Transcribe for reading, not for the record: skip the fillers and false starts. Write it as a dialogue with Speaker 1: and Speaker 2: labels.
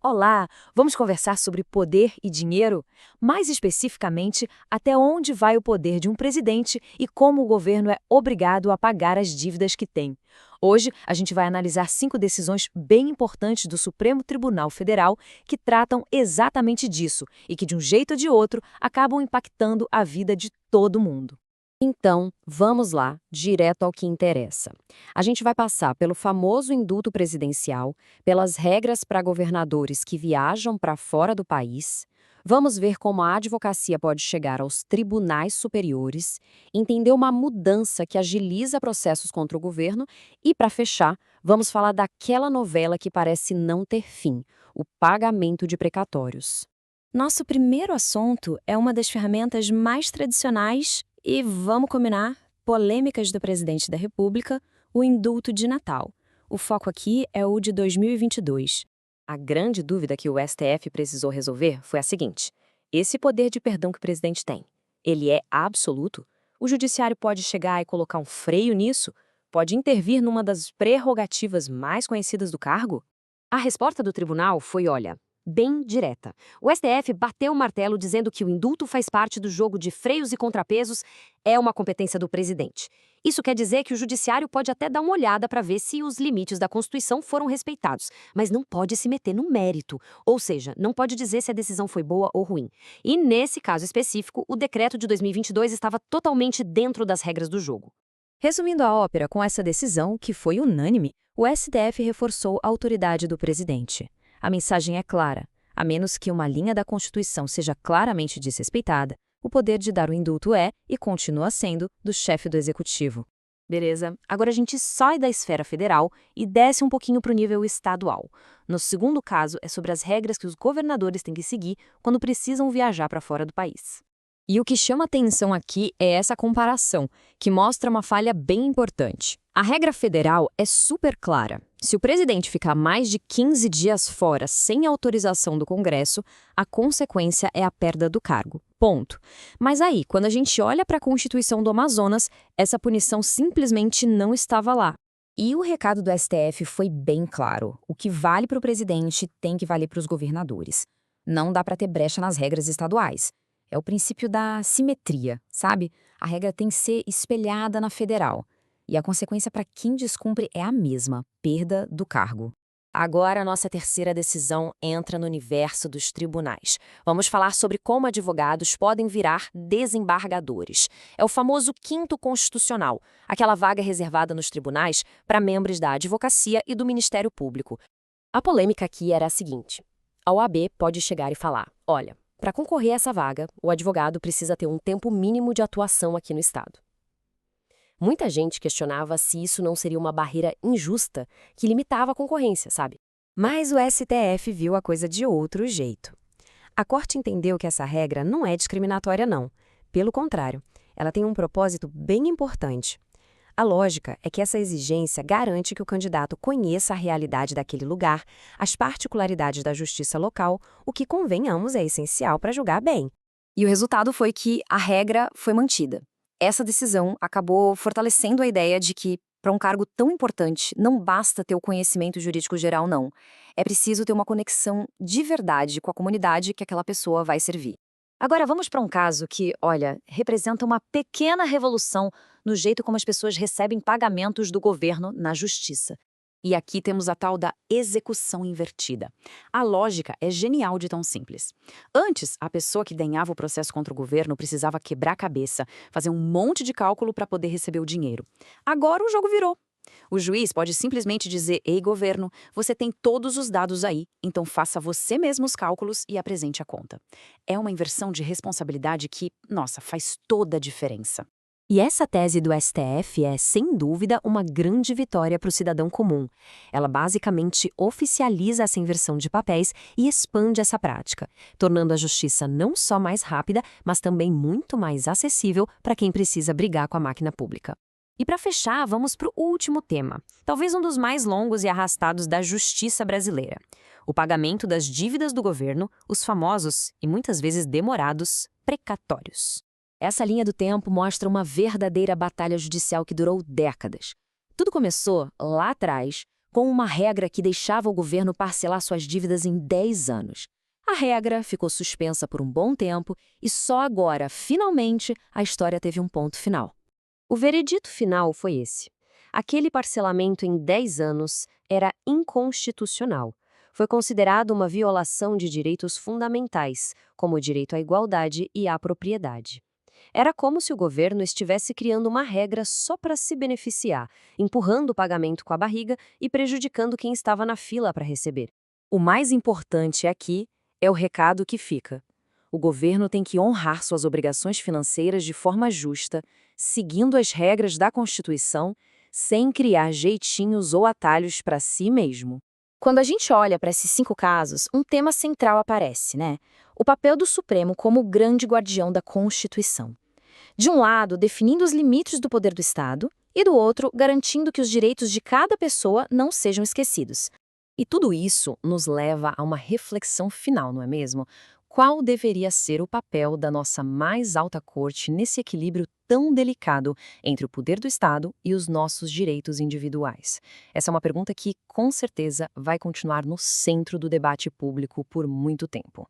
Speaker 1: Olá, vamos conversar sobre poder e dinheiro? Mais especificamente, até onde vai o poder de um presidente e como o governo é obrigado a pagar as dívidas que tem. Hoje, a gente vai analisar 5 decisões bem importantes do Supremo Tribunal Federal que tratam exatamente disso e que, de um jeito ou de outro, acabam impactando a vida de todo mundo.
Speaker 2: Então, vamos lá, direto ao que interessa. A gente vai passar pelo famoso indulto presidencial, pelas regras para governadores que viajam para fora do país. Vamos ver como a advocacia pode chegar aos tribunais superiores, entender uma mudança que agiliza processos contra o governo e, para fechar, vamos falar daquela novela que parece não ter fim, o pagamento de precatórios.
Speaker 1: Nosso primeiro assunto é uma das ferramentas mais tradicionais e, vamos combinar, polêmicas do presidente da República, o indulto de Natal. O foco aqui é o de 2022.
Speaker 2: A grande dúvida que o STF precisou resolver foi a seguinte: esse poder de perdão que o presidente tem, ele é absoluto? O judiciário pode chegar e colocar um freio nisso? Pode intervir numa das prerrogativas mais conhecidas do cargo? A resposta do tribunal foi, olha, bem direta. O STF bateu o martelo dizendo que o indulto faz parte do jogo de freios e contrapesos, é uma competência do presidente. Isso quer dizer que o judiciário pode até dar uma olhada para ver se os limites da Constituição foram respeitados, mas não pode se meter no mérito, ou seja, não pode dizer se a decisão foi boa ou ruim. E nesse caso específico, o decreto de 2022 estava totalmente dentro das regras do jogo.
Speaker 1: Resumindo a ópera, com essa decisão, que foi unânime, o STF reforçou a autoridade do presidente. A mensagem é clara: a menos que uma linha da Constituição seja claramente desrespeitada, o poder de dar o indulto é, e continua sendo, do chefe do Executivo. Beleza, agora a gente sai da esfera federal e desce um pouquinho para o nível estadual. No segundo caso, é sobre as regras que os governadores têm que seguir quando precisam viajar para fora do país.
Speaker 2: E o que chama atenção aqui é essa comparação, que mostra uma falha bem importante. A regra federal é super clara. Se o presidente ficar mais de 15 dias fora sem autorização do Congresso, a consequência é a perda do cargo. Ponto. Mas aí, quando a gente olha para a Constituição do Amazonas, essa punição simplesmente não estava lá. E o recado do STF foi bem claro: o que vale para o presidente tem que valer para os governadores. Não dá para ter brecha nas regras estaduais. É o princípio da simetria, sabe? A regra tem que ser espelhada na federal. E a consequência para quem descumpre é a mesma: perda do cargo. Agora, a nossa terceira decisão entra no universo dos tribunais. Vamos falar sobre como advogados podem virar desembargadores. É o famoso quinto constitucional, aquela vaga reservada nos tribunais para membros da advocacia e do Ministério Público. A polêmica aqui era a seguinte: a OAB pode chegar e falar, olha, para concorrer a essa vaga, o advogado precisa ter um tempo mínimo de atuação aqui no Estado. Muita gente questionava se isso não seria uma barreira injusta que limitava a concorrência, sabe?
Speaker 1: Mas o STF viu a coisa de outro jeito. A Corte entendeu que essa regra não é discriminatória, não. Pelo contrário, ela tem um propósito bem importante. A lógica é que essa exigência garante que o candidato conheça a realidade daquele lugar, as particularidades da justiça local, o que, convenhamos, é essencial para julgar bem. E o resultado foi que a regra foi mantida. Essa decisão acabou fortalecendo a ideia de que, para um cargo tão importante, não basta ter o conhecimento jurídico geral, não. É preciso ter uma conexão de verdade com a comunidade que aquela pessoa vai servir. Agora vamos para um caso que, olha, representa uma pequena revolução no jeito como as pessoas recebem pagamentos do governo na justiça. E aqui temos a tal da execução invertida. A lógica é genial de tão simples. Antes, a pessoa que ganhava o processo contra o governo precisava quebrar a cabeça, fazer um monte de cálculo para poder receber o dinheiro. Agora o jogo virou. O juiz pode simplesmente dizer: ei, governo, você tem todos os dados aí, então faça você mesmo os cálculos e apresente a conta. É uma inversão de responsabilidade que, nossa, faz toda a diferença. E essa tese do STF é, sem dúvida, uma grande vitória para o cidadão comum. Ela basicamente oficializa essa inversão de papéis e expande essa prática, tornando a justiça não só mais rápida, mas também muito mais acessível para quem precisa brigar com a máquina pública. E para fechar, vamos para o último tema, talvez um dos mais longos e arrastados da justiça brasileira: o pagamento das dívidas do governo, os famosos e muitas vezes demorados precatórios. Essa linha do tempo mostra uma verdadeira batalha judicial que durou décadas. Tudo começou lá atrás,
Speaker 2: com uma regra que deixava o governo parcelar suas dívidas em 10 anos. A regra ficou suspensa por um bom tempo e só agora, finalmente, a história teve um ponto final. O veredito final foi esse. Aquele parcelamento em 10 anos era inconstitucional. Foi considerado uma violação de direitos fundamentais, como o direito à igualdade e à propriedade. Era como se o governo estivesse criando uma regra só para se beneficiar, empurrando o pagamento com a barriga e prejudicando quem estava na fila para receber. O mais importante aqui é o recado que fica. O governo tem que honrar suas obrigações financeiras de forma justa, seguindo as regras da Constituição, sem criar jeitinhos ou atalhos para si mesmo.
Speaker 3: Quando a gente olha para esses 5 casos, um tema central aparece, né? O papel do Supremo como o grande guardião da Constituição. De um lado, definindo os limites do poder do Estado, e do outro, garantindo que os direitos de cada pessoa não sejam esquecidos.
Speaker 2: E tudo isso nos leva a uma reflexão final, não é mesmo? Qual deveria ser o papel da nossa mais alta corte nesse equilíbrio tão delicado entre o poder do Estado e os nossos direitos individuais? Essa é uma pergunta que, com certeza, vai continuar no centro do debate público por muito tempo.